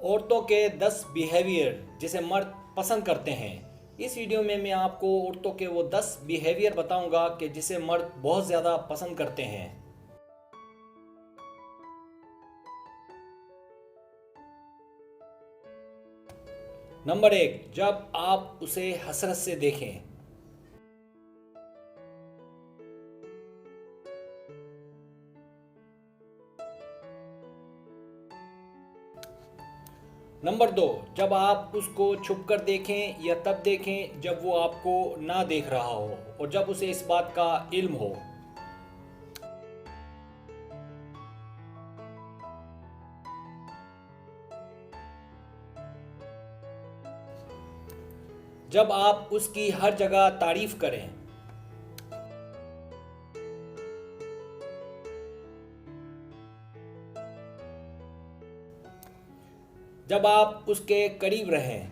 औरतों के 10 बिहेवियर जिसे मर्द पसंद करते हैं। इस वीडियो में मैं आपको औरतों के वो 10 बिहेवियर बताऊंगा कि जिसे मर्द बहुत ज़्यादा पसंद करते हैं। नंबर 1, जब आप उसे हसरत से देखें। नंबर 2, जब आप उसको छुप कर देखें या तब देखें जब वो आपको ना देख रहा हो और जब उसे इस बात का इल्म हो। जब आप उसकी हर जगह तारीफ करें। जब आप उसके करीब रहें।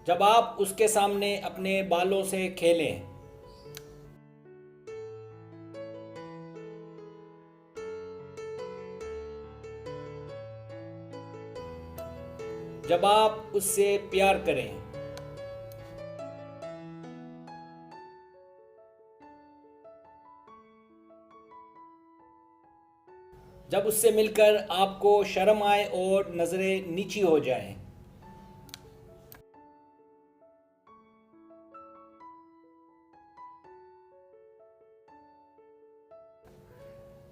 जब आप उसके सामने अपने बालों से खेलें। जब आप उससे प्यार करें। जब उससे मिलकर आपको शर्म आए और नज़रें नीची हो जाएं।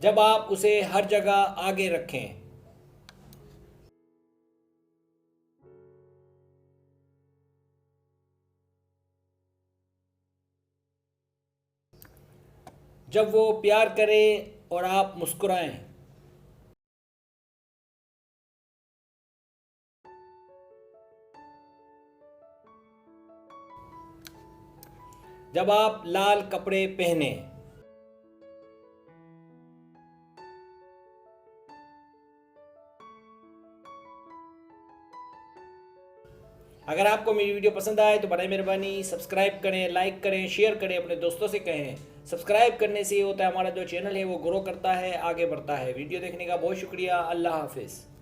जब आप उसे हर जगह आगे रखें। जब वो प्यार करे और आप मुस्कुराएं। जब आप लाल कपड़े पहने। अगर आपको मेरी वीडियो पसंद आए तो बड़ी मेहरबानी सब्सक्राइब करें, लाइक करें, शेयर करें, अपने दोस्तों से कहें। सब्सक्राइब करने से ये होता है हमारा जो चैनल है वो ग्रो करता है, आगे बढ़ता है। वीडियो देखने का बहुत शुक्रिया। अल्लाह हाफिज़।